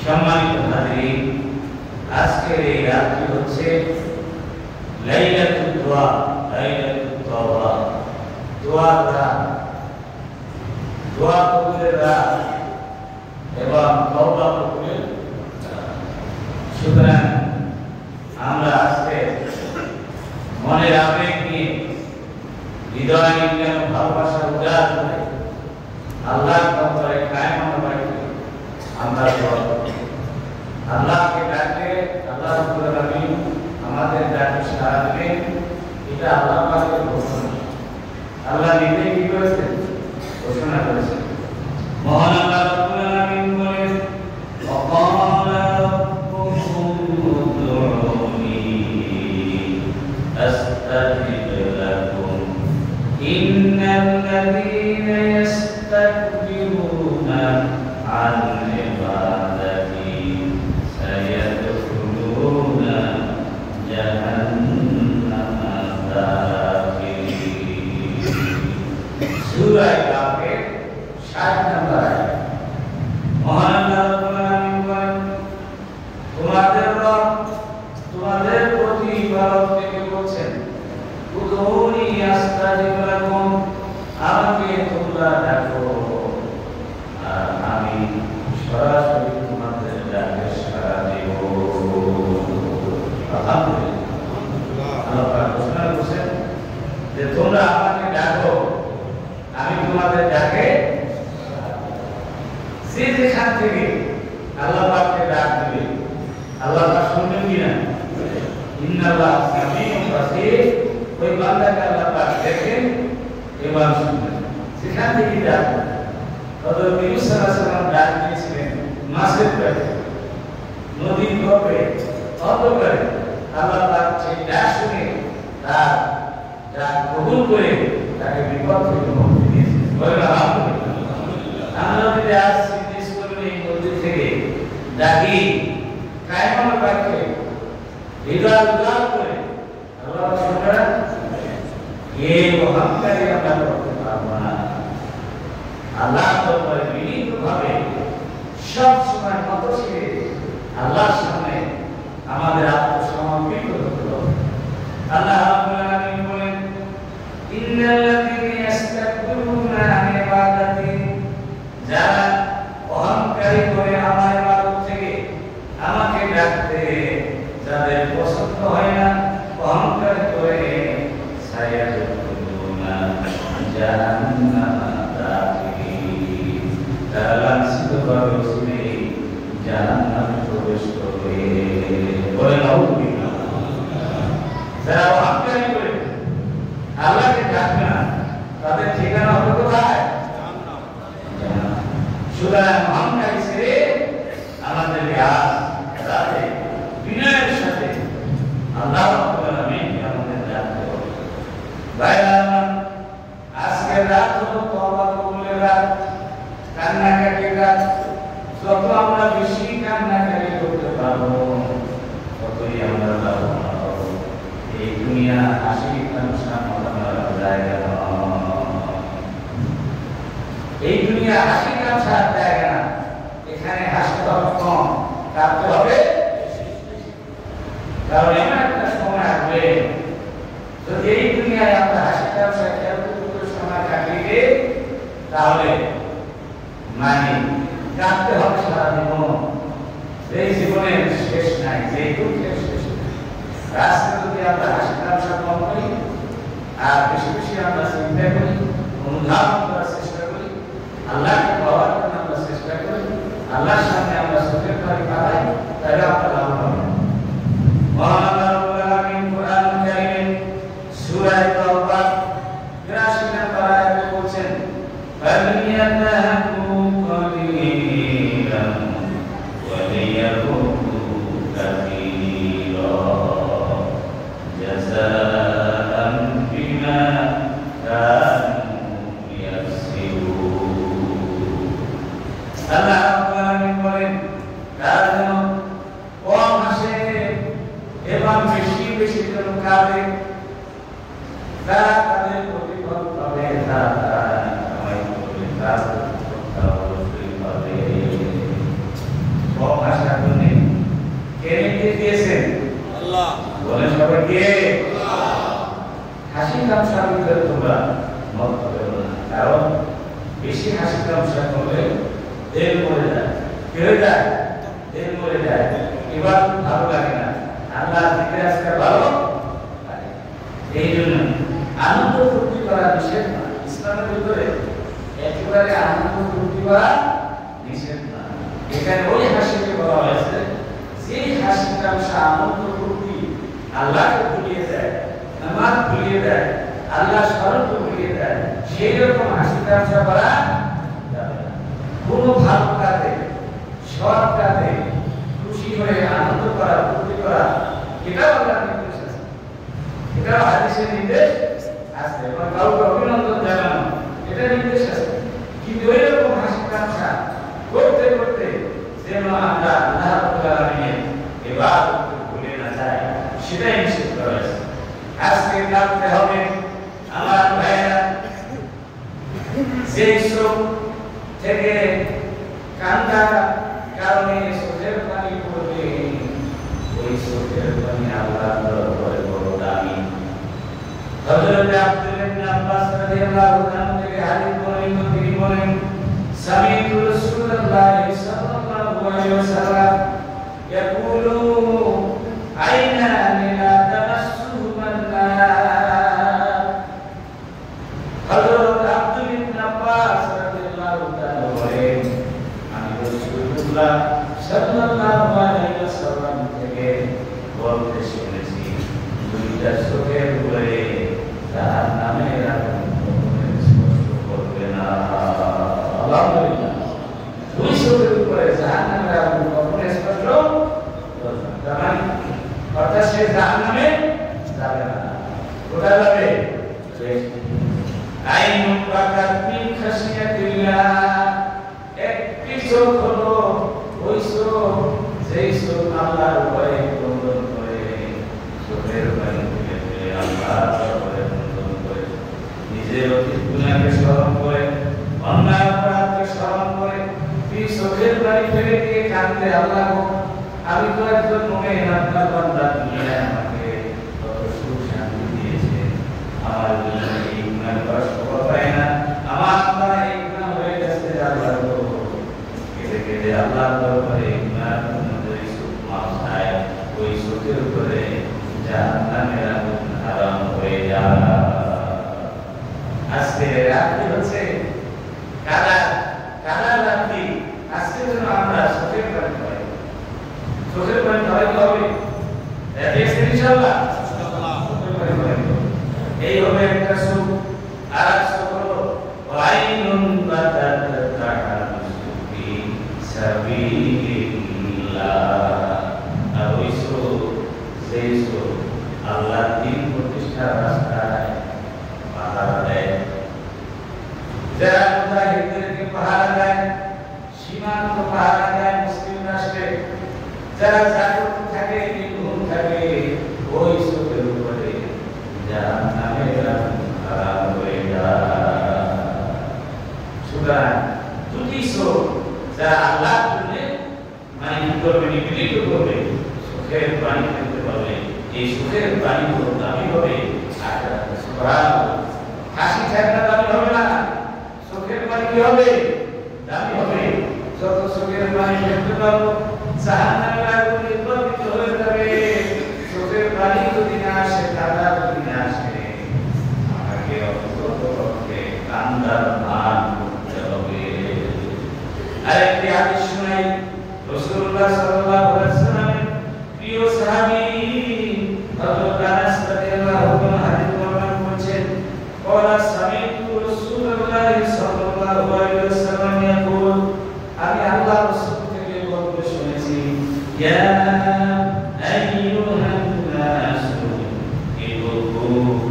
সম্মানিত হাজিরিন, আজকের এই রাতটি হচ্ছে লাইলাতুল দোয়া, লাইলাতুল তাওবা, দোয়ার রাত, দোয়া কবুলের রাত এবং তওবা কবুলের রাত। সুতরাং আমরা আজকে মনের আবেগ নিয়ে, হৃদয় নিয়ে ভালোবাসা উজাড় করে আল্লাহর দরবারে কায়েম রাখি আমরা দোয়া করি। আল্লাহকে ডাকলে আল্লাহ রাব্বুল আলামিন আমাদের ডাকে সাড়া দিবেন, এটা আল্লাহ পাকের ঘোষণা। আল্লাহ নিজে কি করেছেন? ঘোষণা করেছেন। মহান আল্লাহ রাব্বুল আলামিন বলেন, ওয়াকালা রাব্বুকুম উদউনি আস্তাজিব লাকুম ইন্নাল্লাযীনা ইয়াস্তাকবিরুনা আন ইবাদাতি সায়াদখুলুনা জাহান্নামা দাখিরিন। সূরা কাফের 60 নম্বর আয়াত। মহান আল্লাহ রাব্বুল আলামিন বলেন, তোমাদের রব তোমাদের প্রতিপালক থেকে বলছেন, উদউনি আস্তাজিব লাকুম, আমাকে তোমরা ডাকো আর আমি সরাসরি তোমাদের ডাকে সাড়া দেব। আলহামদুলিল্লাহ, আল্লাহ পাক ঘোষণা করেছেন যে তোমরা আমাকে ডাকো, আমি তোমাদের ডাকে যে যেখান থেকে আল্লাহ পাককে ডাক দিবে আল্লাহ পাক শুনবেন কিনা? ইন্নাল্লাহ সামিউন বাসীর, ওই বান্দাকে আল্লাহ পাক দেখেন এবং শুনবেন। সেখান থেকে ডাক হযরত ইউনূস আলাইহিস সালাম ডাক দিয়েছিলেন মাছের পেটে, নদীর গর্ভে অন্ধকারে। আল্লাহ পাক সেই ডাক শুনে তার ডাক কবুল করে তাকে বিপদ থেকে মুক্তি দিয়েছেন। বলেন আলহামদুলিল্লাহ। আমরা যদি আজ সিদ্দিস করবেন এই মসজিদ থেকে ডাকি কায়েমার পাকে হৃদয় উজাড় করে আল্লাহ শুনবেন, এই অহংকারী আমরা করতে পারবো না। আল্লাহ দরবারে বিনীতভাবে সব সময় নতশিরে আল্লাহর সামনে আমাদের আত্মসমর্পিত হতে হবে। আল্লাহ রাব্বুল আলামিন বলেন, ইন্নাল্লাযীনা ইস্তাকবিরুনা আন ইবাদাতি, যারা অহংকারী করে আমার ইবাদত থেকে আমাকে ডাকতে যাদের পছন্দ হয় না, অহংকার করে সায়াদখুলুনা জাহান্নামা দাখিরিন, তারা লাঞ্ছিত ভাবে উসিলে জাহান্নামে প্রবেশ করবে। বলে নাউযুবিল্লাহ। যারা অহংকারী করে আল্লাহকে ডাকবে না, তাদের ঠিকানা হবে কোথায়? জাহান্নাম। সুতরাং অহংকারী ছেড়ে আমাদের রাতে বিনয়ের সাথে আল্লাহ রাব্বুল আলামিনকে আমাদের ডাকতে হবে। ভাইরা আমার, আজকের রাত হলো তওবা কবুলের রাত, কান্নাকাটির রাত। যত আমরা বেশি কান্নাকাটি করতে পারবো ততই আমরা লাভবান হব। এই দুনিয়া হাসি তামাশা মাতানোর জায়গা নয়। এই দুনিয়া হাসি তামাশার জায়গা না। এখানে হাসতে হবে কম, কাঁদতে হবে কারণ এমন একটা সময় আসবে যদি এই দুনিয়ায় আমরা হাসি তামাশা খেলকুদ সময় কাটিয়ে দিই, তাহলে মানে কাঁদতে হবে সারা জীবন। এই জীবনের শেষ নাই, যে দুঃখের শেষ নাই। রাস্তায় যদি আমরা হাসি তামাশা কম করি আর বেশি বেশি আমরা চিন্তা করি, অনুধাবন করার চেষ্টা করি, আল্লাহকে পাওয়ার জন্য আমরা চেষ্টা করি, আল্লাহর সামনে আমরা সুখের বাড়ি পাই, তাহলে আমরা লাভবান হব। মহান আল্লাহ রাব্বুল আলামিন কোরআন কারীমে সূরা তাওবা ৮৩ নম্বর আয়াতে বলেন, ফালিয়াতাহু কলিলান ওয়া লিয়াকুতু কাসীরা জাযাআন বিমা কানু ইয়াকসিবুন। আল্লাহ রাব্বুল আলামিন বলেন, তারা যেন নির্দেশ দিয়েছেন? আল্লাহ। বলেন সবাই কে? আল্লাহ। হাসি তামসা করে তোমরা মত করো না, কারণ বেশি হাসি তামসা করলে দেল মরে যায়। কি হয়ে যায়? দেল মরে যায়, এবার ভালো লাগে না, আল্লাহ দিতে আসতে ভালো লাগে। এই জন্য আনন্দ ফুর্তি করা নিষেধ না, ইসলামের ভিতরে একেবারে আনন্দ ফুর্তি করা নিষেধ না। এখানে ওই হাসিকে বলা হয়েছে যেই হাসি তামসা আনন্দ ফুর্তি আল্লাহকে ভুলিয়ে দেয়, নামাজ ভুলিয়ে দেয়, আল্লাহ স্মরণকে ভুলিয়ে দেয়, সেই রকম হাসি তামসা করা যাবে না। কোনো ভালো কাজে, সৎ কাজে খুশি হয়ে আনন্দ করা, ফুর্তি করা, এটাও আল্লাহর নির্দেশ আছে, এটাও হাদিসের নির্দেশ আছে। এবং কাউকে অভিনন্দন জানানো, এটা নির্দেশ আছে। কিন্তু ওই রকম হাসি তামসা করতে করতে যেন আমরা আল্লাহ রাব্বুল আলামিনের ইবাদতকে ভুলে না যাই, সেটাই নিষেধ করা হয়েছে। আজকে কাঁদতে হবে আমার ভাইয়েরা, যেই চোখ থেকে কান্দার কারণে চোখের পানি পড়বে, ওই চোখের পানি আল্লাহর দরবারে বড় দামি। হযরত আব্দুল্লাহ ইবনে আব্বাস রাদিয়াল্লাহু তাআলা থেকে হাদিস বর্ণিত, তিনি বলেন সামি'তু রাসূলুল্লাহ সাল্লাল্লাহু আলাইহি ওয়াসাল্লাম ইয়াকুলু আইনা লা তামাসসুহুমান নার। হযরত আব্দুল্লাহ ইবনে আব্বাস রাদিয়াল্লাহু তাআলা বলেন, আমি রাসূলুল্লাহ সাল্লাল্লাহু আলাইহি ওয়াসাল্লাম থেকে বলতে শুনেছি, দুইটা চোখের উপরে জাহান্নামের আগুন কখনোই স্পর্শ করবে না। আলহামদুলিল্লাহ, দুই চোখের উপরে জাহান্নামের আগুন কখনোই স্পর্শ করবে না। তার মানে অর্থাৎ সে জাহান্নামে যাবে না। কোথায় যাবে? আইনুন বাকাত মিন খাশিয়াতিল্লাহ, একটি চোখ হলো ওই চোখ যেই চোখ আল্লাহর ভয়ে ক্রন্দন করে, চোখের পানি ফেলে ফেলে আল্লাহর দরবারে ক্রন্দন করে, নিজের অতীত গুনাহকে স্মরণ করে, অন্যায় অপরাধকে স্মরণ করে, তুই চোখের পানি ফেলে দিয়ে কাঁদতে, আল্লাহ গো, আমি তো একজন মুমিন, আপনার বান্দা, দুনিয়ায় আমাকে কত সুখ শান্তি দিয়েছে, আমার দুনিয়ায় এই গুনাহ করার শোভা পায় না, আমার দ্বারা এই গুনাহ হয়ে গেছে, আল্লাহ গো, কেঁদে কেঁদে আল্লাহর দরবারে গুনাহের মধ্যে চোখ মাথায়, ওই চোখের উপরে জাহান্নামের আগুন হারাম হয়ে যায়। আজকে রাত্রি হচ্ছে কাদার রাত্রি, আজকে যেন আমরা চোখের পানি পাই, চোখের পানি ধরাইতে হবে, ইনশাআল্লাহ চোখের পানি ধরাইতে হবে। এই হবে একটা সুখ। আর এক সুখ হলো আইনুন বাতাত তাহাসুফি সাবিলিল্লাহ, আর ওই সুখ, সেই সুখ আল্লাহর দ্বীন প্রতিষ্ঠার রাস্তায় পাহারা দেয়, যারা মুজাহিদদেরকে পাহারা দেয়, সীমান্ত পাহারা দেয় মুসলিম রাষ্ট্রে, যারা জাগ্রত থাকে, নির্ঘুম থাকে, ওই চোখের উপরে জাহান্নামের আগুন হারাম হয়ে যায়। সুতরাং দুটি চোখ যারা আল্লাহর জন্য মানে কি করবে, নিবেদিত করবে, চোখের পানি ফেলতে পারবে, এই চোখের পানি খুব দামি হবে। সুবহানাল্লাহ, হাসি ঠাট্টা দামি হবে না, চোখের পানি কি হবে? দামি হবে। যত চোখের পানি ফেলতে পারবো, জাহান্নামের আগুন নির্বাপিত হয়ে যাবে। চোখের পানি যদি না আসে, কাদা যদি না আসে, আমাকে অন্তত পক্ষে কান্দার ভান করতে হবে। আরেকটি হাদিস শুনাই, রাসূলুল্লাহ সাল্লাল্লাহু আলাইহি ওয়াসাল্লামের প্রিয় সাহাবী হযরত আনাস রাদিয়াল্লাহু আনহু হাদিস বর্ণনা করছেন, ক্বালা সামি'তু রাসূলুল্লাহ সাল্লাল্লাহু আলাইহি ওয়াসাল্লাম ইয়াকুল, আমি আল্লাহর রাসূল থেকে বলতে শুনেছি, ইয়া আইয়ুহান নাসু ইদুকু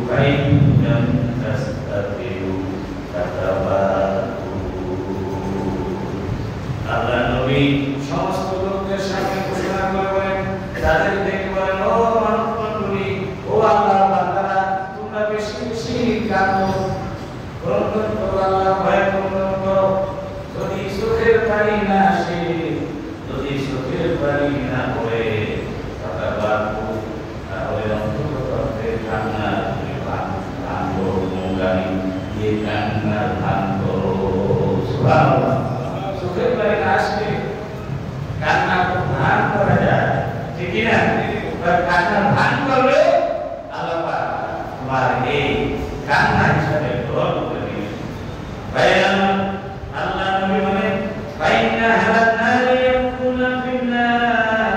ফাইনাম তাস্তাতিউ তাতাবাতু। আল্লাহ নবী সমস্ত লোকদের সামনে ঘোষণা করবেন, তাদের দেখে বলেন, ও মানব মণ্ডলী, ও আল্লাহর বান্দারা, তোমরা বেশি বেশি কাঁদো, ক্রন্দন করো, আল্লাহর ভয়ে ক্রন্দন করো। যদি চোখের পানি না আসে, যদি চোখের পানি না পড়ে, কি না কান্নার ভান করলে আল্লাহ পাক তোমার এই কান্না হিসাবে গ্রহণ করে নেবেন। ভাইরা আল্লাহ নবী বলেন ফাইন্না হালানা ইয়াকুনা ফিন্নার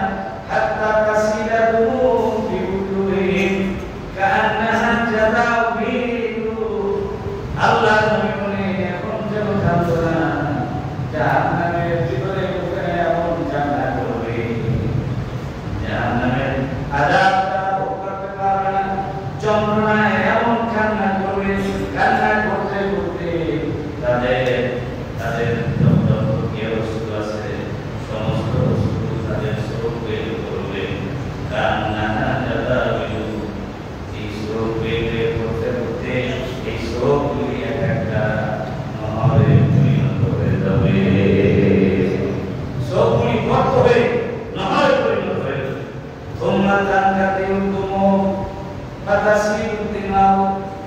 হাত্তা তাসিলা দুমুম ফি উজুহিহিম কান্নাহা জাদাবিলু। আল্লাহ নবী বলেন এখন যেন কাঁদো না, জাহান্নামের ভিতরে ঢুকে এমন কান্না করবে, জাহান্নামের আযাবটা ভোগ করতে পারবে না, যন্ত্রণায় এমন কান্না করবে, কান্না করতে করতে তাদের যত বস্তু আছে সমস্ত বস্তু তাদের চোখ বের করবে, কান্না জাদাবিলু। এই চোখ বের করতে করতে এই চোখগুলি এক একটা নহরে পরিণত হয়ে যাবে, চোখগুলি গর্ত হয়ে নহরে পরিণত হয়ে যাবে। তোমরা কান্নাতে উদ্যম বাতাসিল দিনাও,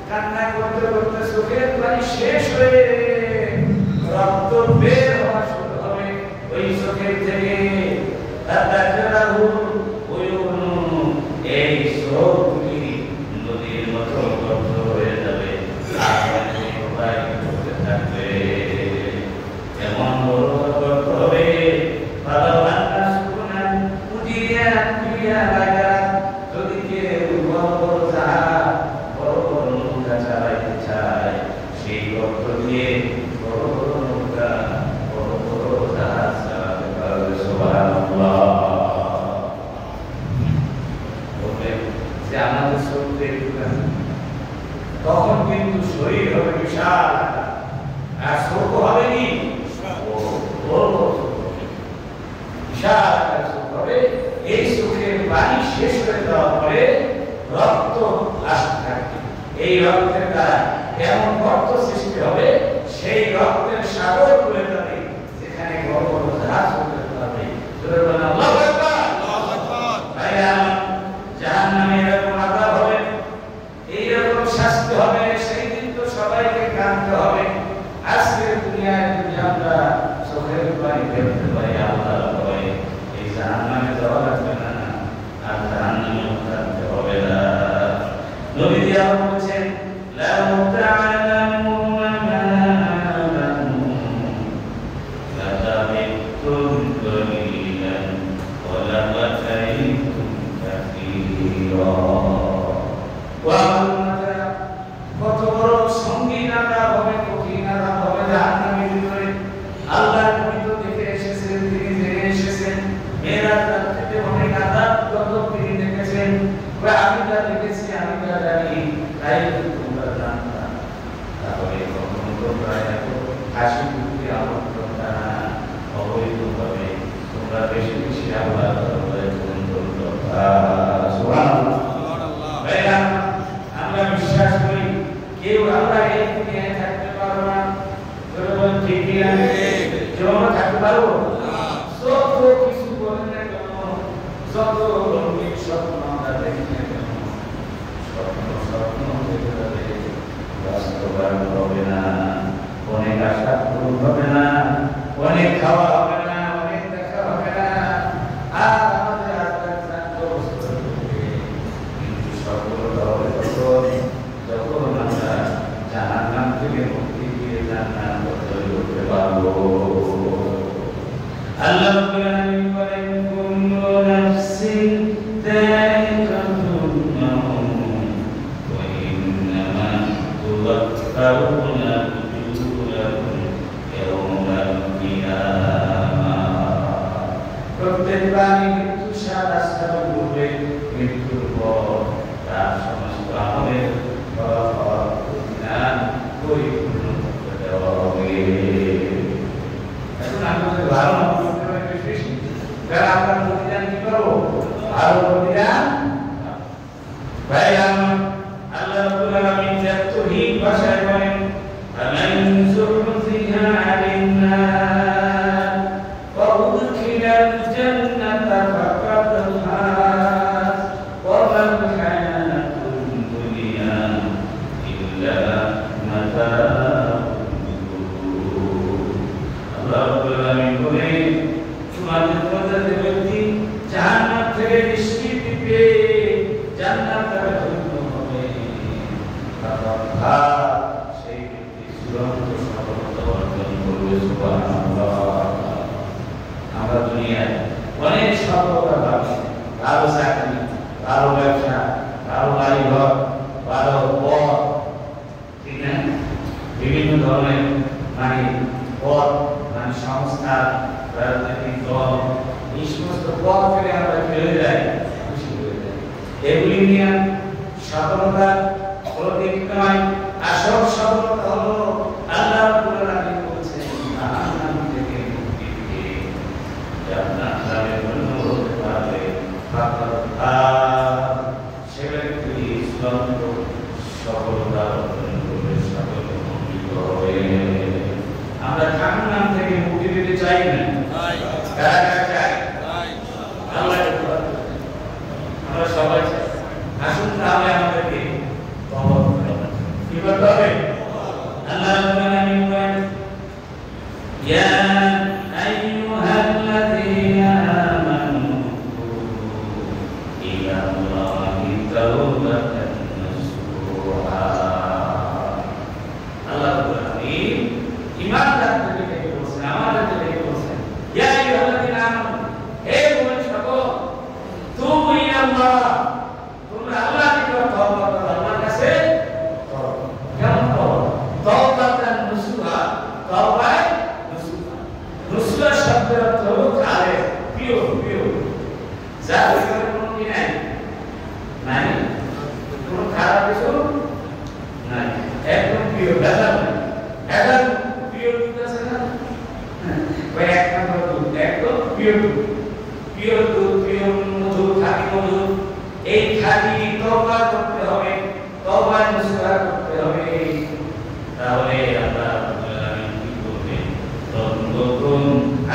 কান্না করতে করতে চোখের পানি শেষ হয়ে রক্ত বের হওয়া শুরু হবে ওই চোখের থেকে। এই চোখগুলি নদীর মতো গর্ত হয়ে যাবে, থাকবে এমন বড় গর্ত হবে। ভালো বাংলা শুকনা পুজিয়া পুজিয়া লাগা যদি কেউ বড় বড় জাহাজ বড় বড় নৌকা চালাইতে চায়, সেই গর্ত দিয়ে বড় বড় নৌকা বড় বড় জাহাজ চালাতে পারবে। সুবহানাল্লাহ। বললেন যে আমাদের শরীরে তখন কিন্তু শরীর হবে বিশাল আর চোখ হবে কি বিশাল চোখ হবে। এই চোখের পানি শেষ হয়ে যাওয়ার পরে রক্ত আসতে থাকবে, এই রক্তের দ্বারা এমন রক্ত সৃষ্টি হবে সেই রক্তের সাগর হয়ে যাবে, যেখানে বড় বড় জাহাজ চলতে পারবে। আল্লাহু আকবার, আল্লাহু আকবার। ভাইরা জাহান্নামে এরকম আযাব হবে, এইরকম শাস্তি হবে, সেই দিন তো সবাইকে কাঁদতে হবে। আজকের দুনিয়ায় যদি আমরা চোখের পানি ফেলতে পারি আল্লাহ ভয়, এই জাহান্নামে যাওয়া লাগবে না, আর জাহান্নামেও থাকতে হবে না। নবীজি আবার বলছেন লাউ তা'লামুনা মা আ'লামু লাতাবিতুম কলিলান ওয়া লাবাতাইতুম কাসীরা। কত বড় সঙ্গীন আযাব হবে, কঠিন আযাব হবে জাহান্নামের ভিতরে। আল্লাহর নবী তো দেখে এসেছেন, তিনি জেনে এসেছেন, মেরাজ রাত্রিতে অনেক আযাব কত তিনি দেখেছেন। আমি যা দেখেছি আমি যা জানি তাই তোমরা জানতা, তাহলে কখনো তোমরা এত হাসি খুশি আমন্ত্রণ জানা অবৈধভাবে তোমরা বেশি বেশি আল্লাহ আমরা বিশ্বাস করি কেউ আমরা এই দুনিয়ায় থাকতে পারবো না, ঠিক কিনা? কেউ আমরা থাকতে পারবো? যত কিছু বলেন না কেন, যত রঙিন স্বপ্ন আমরা দেখি না কেন, স্বপ্ন স্বপ্ন হতে হবে, বাস্তবায়ন হবে না, অনেক আশা পূরণ হবে না, অনেক খাওয়া হবে না, অনেক দেখা হবে না, আর আমাদের আত্মার শান্ত অবস্থা হবে। কিন্তু সফলতা হবে যখন আমরা জাহান্নাম থেকে মুক্তি দিয়ে জান্নাত অর্জন করতে পারবো। আল্লাহ রাব্বুল আলামিন বলেন কুল্লু নাফসিন যায়িকাতুল মাউত ওয়া ইন্নামা তুওয়াফাউনা উজুরাকুম ইয়াওমাল কিয়ামাহ। প্রত্যেক প্রাণী মৃত্যুর স্বাদ আস্বাদন করবে, মৃত্যুর পর তার সমস্ত আমলের ফলাফল প্রতিদান পরিপূর্ণ করতে দেওয়া হবে। এখন আমাদের ভালো আমরা প্রতিদান কি করবো? ভালো প্রতিদান। ভাইরা আল্লাহ রাব্বুল আলামিন তৌহীদ ভাষায় বলেন ফামান যুহজিহা আনিন নার ওয়া উদখিলাল জান্নাতা ফাকাদ ফাজ ওয়া মাল হায়াতুদ দুনিয়া ইল্লা মাতাউল গুরুর। আল্লাহ রাব্বুল আলামিন বলেন তোমাদের মধ্যে যে ব্যক্তি জাহান্নাম থেকে দুনিয়ায় অনেক সফলতা পাবে, ভালো চাকরি, ভালো ব্যবসা, ভালো বাড়ি ঘর, ভালো পথ, ঠিক না? বিভিন্ন ধরনের মানে পথ, মানে সংস্থা, রাজনৈতিক দল, এই সমস্ত পথ ফেলে আমরা ফেলে যাই, খুশি হয়ে যাই। এগুলি নিয়ে সফলতা প্রতীক নয়, আসল সফলতা হলো আল্লাহ রাব্বুল আলামিন বলেছেন জাহান্নাম থেকে মুক্তি দিয়ে জান্নাত লাভের জন্য হতে পারবে সে ব্যক্তি চূড়ান্ত সফলতা অর্জন করবে, সাফল্যমণ্ডিত হবে। আমরা জাহান্নাম থেকে মুক্তি পেতে চাই না, কারা কারা চাই? আমরা সবাই চাই। আসুন তাহলে আমাদেরকে তওবা করতে হবে। কি করতে হবে? আল্লাহ রাব্বুল আলামিন বলেন, ইয়া আইয়ুহাল্লাযীনা আমানু ইলা আল্লাহি তাওবাতান নাসুহা। আল্লাহ রাব্বুল আলামিন ঈমানদারদেরকে ডেকে বলছেন, আমাদেরকে ডেকে বলছেন, ইয়া আইয়ুহাল্লাযীনা আমানু, হে মুমিন সকল, তুবু ইলা আল্লাহ, তোমরা আল্লাহর নিকট তওবা করো, আল্লাহর কাছে কেমন তওবা? তওবাতান নাসুহা, তওবায় নাসুহা। নাসুহা শব্দের অর্থ হলো খালেস, পিওর, পিওর, যা ভিতরে কোনো কি নাই, নাই কোনো খারাপ কিছু নাই, একদম পিওর, ভেজাল নাই। ভেজাল পিওর দুধ আছে না, ওই এক নম্বর দুধ, একদম পিওর দুধ, পিওর দুধ, পিওর মধু, খাঁটি মধু। এই খাঁটি তওবা করতে হবে, তওবা নাসুহা করতে হবে। তাহলে আল্লাহ রাব্বুল আলামিন কি বলবেন? রব্বুকুম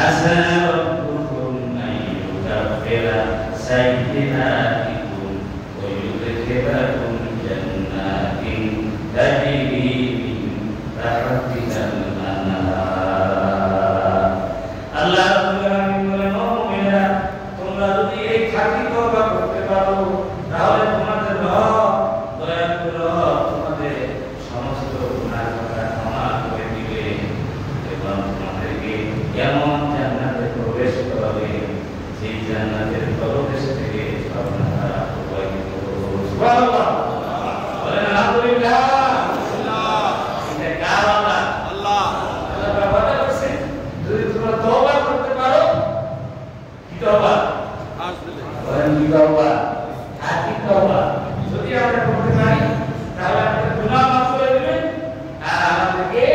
আসা রব্বুকুম আইয়ুকাফিরা সাইয়্যাতিকুম ওয়া ইউদখিলাকুম জান্নাতিন তাজরি মিন তাহতিহাল আনহার। আল্লাহ রাব্বুল আলামিন বলেন, ও মুমিনরা, তোমরা যদি এই খাঁটি তওবা করতে পারো, তাহলে তোমাদের রব, দয়ালু রব, তোমাদের সমস্ত গুনাহ কথা ক্ষমা করে দিবে এবং তোমাদেরকে এমন জান্নাতে প্রবেশ করাবে যে জান্নাতের তলদেশ থেকে ঝর্ণাধারা প্রবাহিত হবে। সুবহানাল্লাহ, বলেন আলহামদুলিল্লাহ। এটা কার ওয়াদা? আল্লাহ। আল্লাহ ওয়াদা করেছেন, যদি তোমরা তওবা করতে পারো, কি তওবা? বলেন কি তওবা? খাঁটি তওবা যদি আমরা করতে পারি, তাহলে আমাদের গুনাহ মাফ করে দিবেন আর আমাদেরকে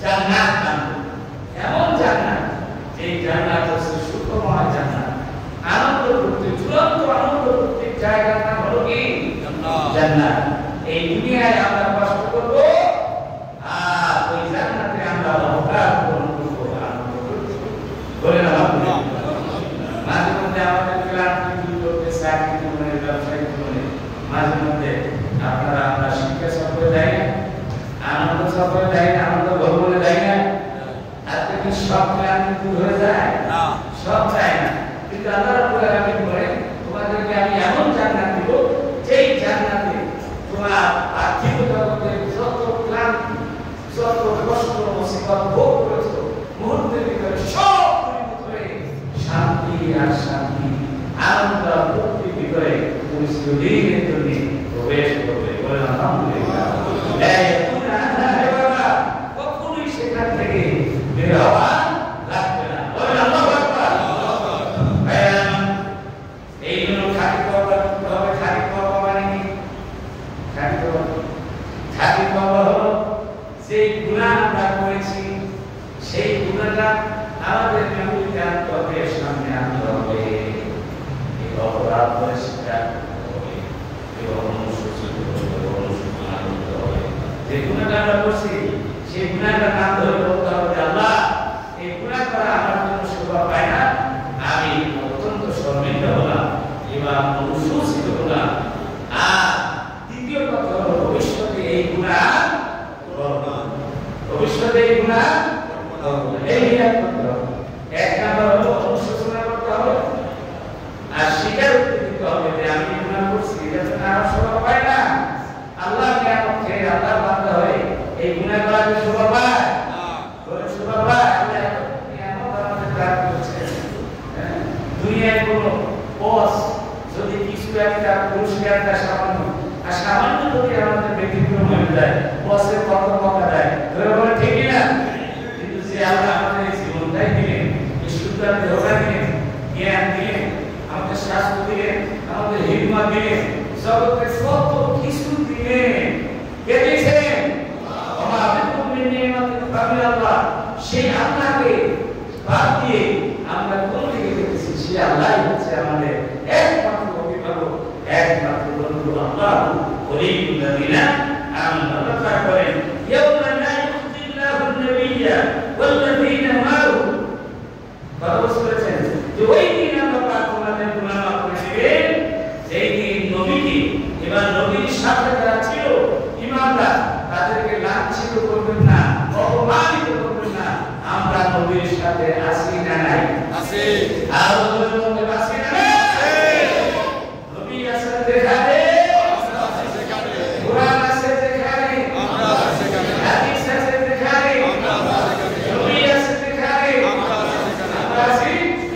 জান্নাত দান করবেন। এমন জান্নাত, যে জান্নাত হচ্ছে সুখময় জান্নাত, আনন্দ করতে, চূড়ান্ত আনন্দ করতে জায়গার নাম হলো কি? জান্নাত। এই দুনিয়ায় আমরা কষ্ট করব আর ওই জান্নাতে আমরা অবকাশ গ্রহণ করব, আনন্দ করব। বলেন আলহামদুলিল্লাহ। মাঝে মধ্যে আমাদের ক্লান্তি দূর করতে চাকরি জীবনে, ব্যবসায়িক জীবনে মাঝে মধ্যে আপনারা আমরা শিক্ষা সফরে যাই না, আনন্দ সফরে যাই না, আনন্দ ভ্রমণে যাই না। আজকে কি সব ক্লান্তি দূর হয়ে যায়? সব চাই না, কিন্তু আল্লাহ রাব্বুল আলামিন বলেন, তোমাদেরকে আমি এমন জান্নাত দেব, যেই জান্নাতে তোমার পার্থিব জগতের যত ক্লান্তি, যত কষ্ট, মুসিবত ভোগ করেছো, মুহূর্তের ভিতরে সব পরিণত হয়ে শান্তি আর শান্তি, আনন্দ আর মুক্তির ভিতরে তুমি চিরদিনের জন্য প্রবেশ করবে। বলেন আলহামদুলিল্লাহ। কখনোই সেখান থেকে বের হওয়া লাগবে না। বলেন আল্লাহু আকবার। এই জন্য খাঁটি তওবা করতে হবে। খাঁটি তওবা মানে কি? খাঁটি তওবা হলো সেই গুনাহ আমরা করেছি, সেই গুনাহটা আমাদের মেমোরিতে আনতে হবে, সামনে আনতে হবে, এই অপরাধ করে স্বীকার করতে হবে এবং অনুশোচিত অনুশোচনা করতে হবে। যে গুনাহটা আমরা করছি, সেই গুনাহটার নাম ধরে বলতে হবে, আল্লাহ, এই গুনাহ করা আমার জন্য শোভা পায় না, আমি অত্যন্ত শর্মিন্দ হলাম এবং অনুশোচিত হলাম। আর দ্বিতীয় কথা হলো, ভবিষ্যতে এই গুনাহ করব না, ভবিষ্যতে এই গুনাহ করব না, এই নিয়ত করতে হবে। এক নাম্বার হলো অনুশোচনা করতে হবে আর স্বীকার করতে হবে যে আমি একটা পুরস্কারটা সামান্য, আর সামান্য যদি আমাদের ব্যতিক্রম হয়ে যায়, বসে কত টাকা দেয়, ধরে বলে ঠিক না? কিন্তু যে আল্লাহ আমাদের এই জীবনটাই দিলেন, এই সুন্দর দেহটা দিলেন, জ্ঞান দিলেন, আমাদের স্বাস্থ্য দিলেন, আমাদের হিম্মত দিলেন, জগতে কত কিছু দিলেন, কে দিয়েছেন? আমাদের মুমিন নিয়ামতের কামিল আল্লাহ। সেই আল্লাহকে বাদ দিয়ে আমরা কোন দিকে যেতেছি? সেই আল্লাহই হচ্ছে আমাদের একমাত্র অভিভাবক, একমাত্র বন্ধু। আল্লাহ ওয়ালিউল্লাযিনা আমানু। আল্লাহ করেন ইয়াউমা লা ইউযিল্লাহু আন-নাবিয়্যা ওয়াল্লাযিনা মা'হু। কথা বলেছেন যে ওই দিন আল্লাহ পাক তোমাদের গুনাহ মাফ করে দিবেন, সেই দিন নবীকে এবং নবীর সাথে যারা ছিল ঈমানদার তাদেরকে লাঞ্ছিত করবেন না, অপমানিত করবেন না। আমরা নবীর সাথে আছি না নাই? আছি। আর নবীর মধ্যে আছি না নাই? নবী আছে যেখানে, আমরা আছি সেখানে। কুরআন আছে যেখানে, আমরা আছি সেখানে। হাদিস আছে যেখানে, আমরা আছি সেখানে। নবী আছে যেখানে, আমরা আছি সেখানে। আমরা আছি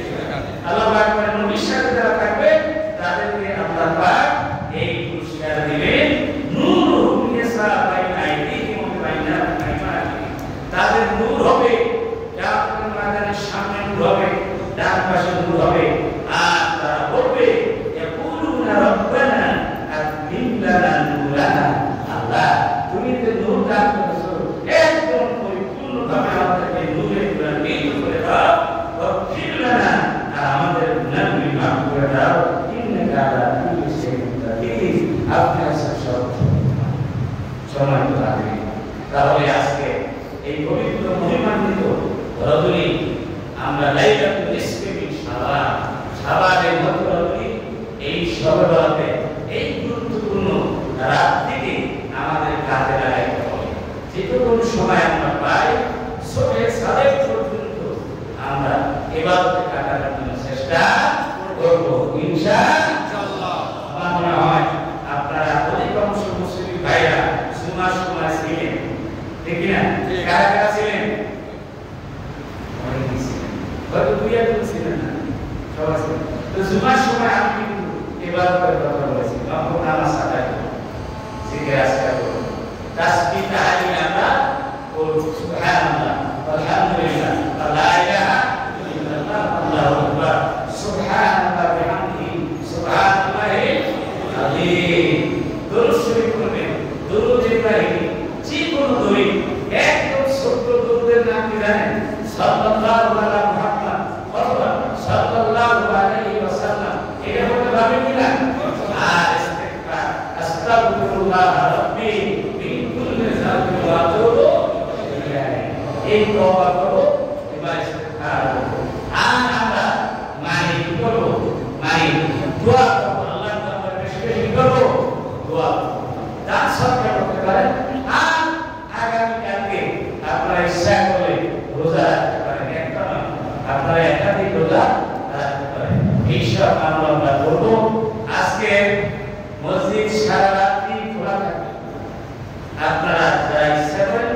সেখানে। আল্লাহ পাক বলেন নবীর সাথে যারা থাকবে তাদেরকে আল্লাহ পাক এই পুরস্কার দিবেন। নূরুহুম ইয়াসা বাইনা আইদিহিম ওয়া বাইনা আইমানিহিম। তাদের নূর হবে, কিয়ামতের ময়দানের সামনে নূর হবে, ডান পাশে নূর হবে, আর তারা বলবে ইয়াকুলুনা রাব্বানা আতমিম লানা নূরানা। আল্লাহ তুমি যে নূর দান করেছো একদম পরিপূর্ণভাবে আমাদেরকে নূরে পরিণত করে দাও, ওয়াগফির লানা, আর আমাদের গুনাহগুলি মাফ করে দাও। ইন্নাকা আলা কুল্লি শাইইন কাদির। আপনি সব সময় তো লাগবে। তাহলে আজকে এই পবিত্র মহিমান্বিত রজনী আমরা লাইলাতুল নিসফি মিন শাবান, শাবানের মধ্য রজনী, এই সবেবরাতে এই গুরুত্বপূর্ণ রাতটিকে আমাদের কাজে লাগাইতে হবে। যেটুকু সময় আমরা পাই সবে সাদেক পর্যন্ত আমরা ইবাদতে কাটানোর জন্য চেষ্টা করব ইনশাআল্লাহ। আমার মনে হয় আপনারা অধিকাংশ মুসলিম ভাইরা জুমার সময় ছিলেন, ঠিক না? কারা কারা ছিলেন? অনেকেই ছিলেন, হয়তো দুই একজন ছিলেন না, সবাই ছিলেন। তো জুমার সময় আমি কিন্তু ইবাদতের কথা বলেছি, তখন নামাজ আদায় করব, জিকির আজকার করব, তাসবিহ তাহলিল আমরা করব, সুবহানাল্লাহ আলহামদুলিল্লাহ লা ইলাহা ইল্লাল্লাহ আল্লাহু আকবার, সুবহানাল্লাহ বিহামদিহি সুবহানাল্লাহিল আযীম। দরুদ শরীফ করবেন, দরুদ ইব্রাহিম, যে কোনো দরুদ, একদম ছোট্ট দরুদের নাম কি জানেন? সাল্লাল্লাহু আলা মুহাম্মদ অথবা সাল্লাল্লাহু আলাইহি ওয়াসাল্লাম। এটা বলতে পারবেন কি না? আর ইস্তিগফার, আস্তাগফিরুল্লাহ রাব্বি মিন কুল্লি যামবিন ওয়া আতুবু ইলাইহি। এই তওবা করব, এবার ইস্তিগফার করব। আর আমরা মানে কি করব? মানে দোয়া করব, আল্লাহর দরবারে বেশি বেশি করব, দোয়া করব। দান সদকা করতে পারেন। আর আগামী কালকে আপনারা ইচ্ছা করলে রোজা রাখতে পারেন, একটা নয়, আপনারা একাধিক রোজা রাখতে পারেন। এইসব আমল আমরা করব। আজকে মসজিদ সারা রাত্রি খোলা থাকবে, আপনারা যারা ইচ্ছা করেন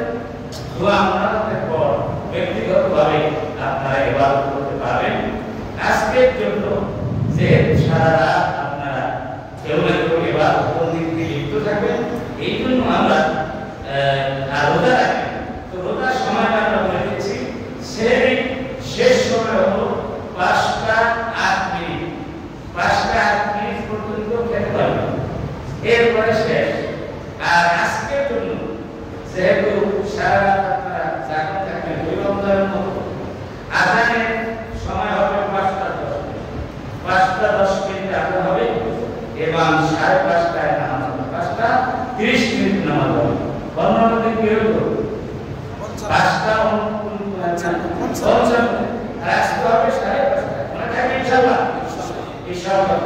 দোয়া মোনাজাতের পর ব্যক্তিগতভাবে আপনারা ইবাদত করতে পারবেন। আজকের জন্য যেহেতু সারা রাত আপনারা কেউ না কেউ ইবাদত বন্দিতে লিপ্ত থাকবেন, এই জন্য আমরা রোজা রাখবেন। তো রোজার সময়টা আমরা বলে দিচ্ছি, সেই শেষ সময় হলো 5:08। 5:08 পর্যন্ত খেতে পারবেন, এরপরে শেষ। আর আজকের জন্য যেহেতু সারা রাত আপনারা জাগতে থাকবেন ওই রমজানের মতো, আযানের সময় হবে 5:10। 5:10 আযান হবে এবং 5:30টায় নামাজ হবে, 5:30 নামাজ হবে। অন্যান্য দিন কি হতো? 5:55 আর আজকে হবে 5:30। মনে থাকবে ইনশাআল্লাহ? ইনশাআল্লাহ।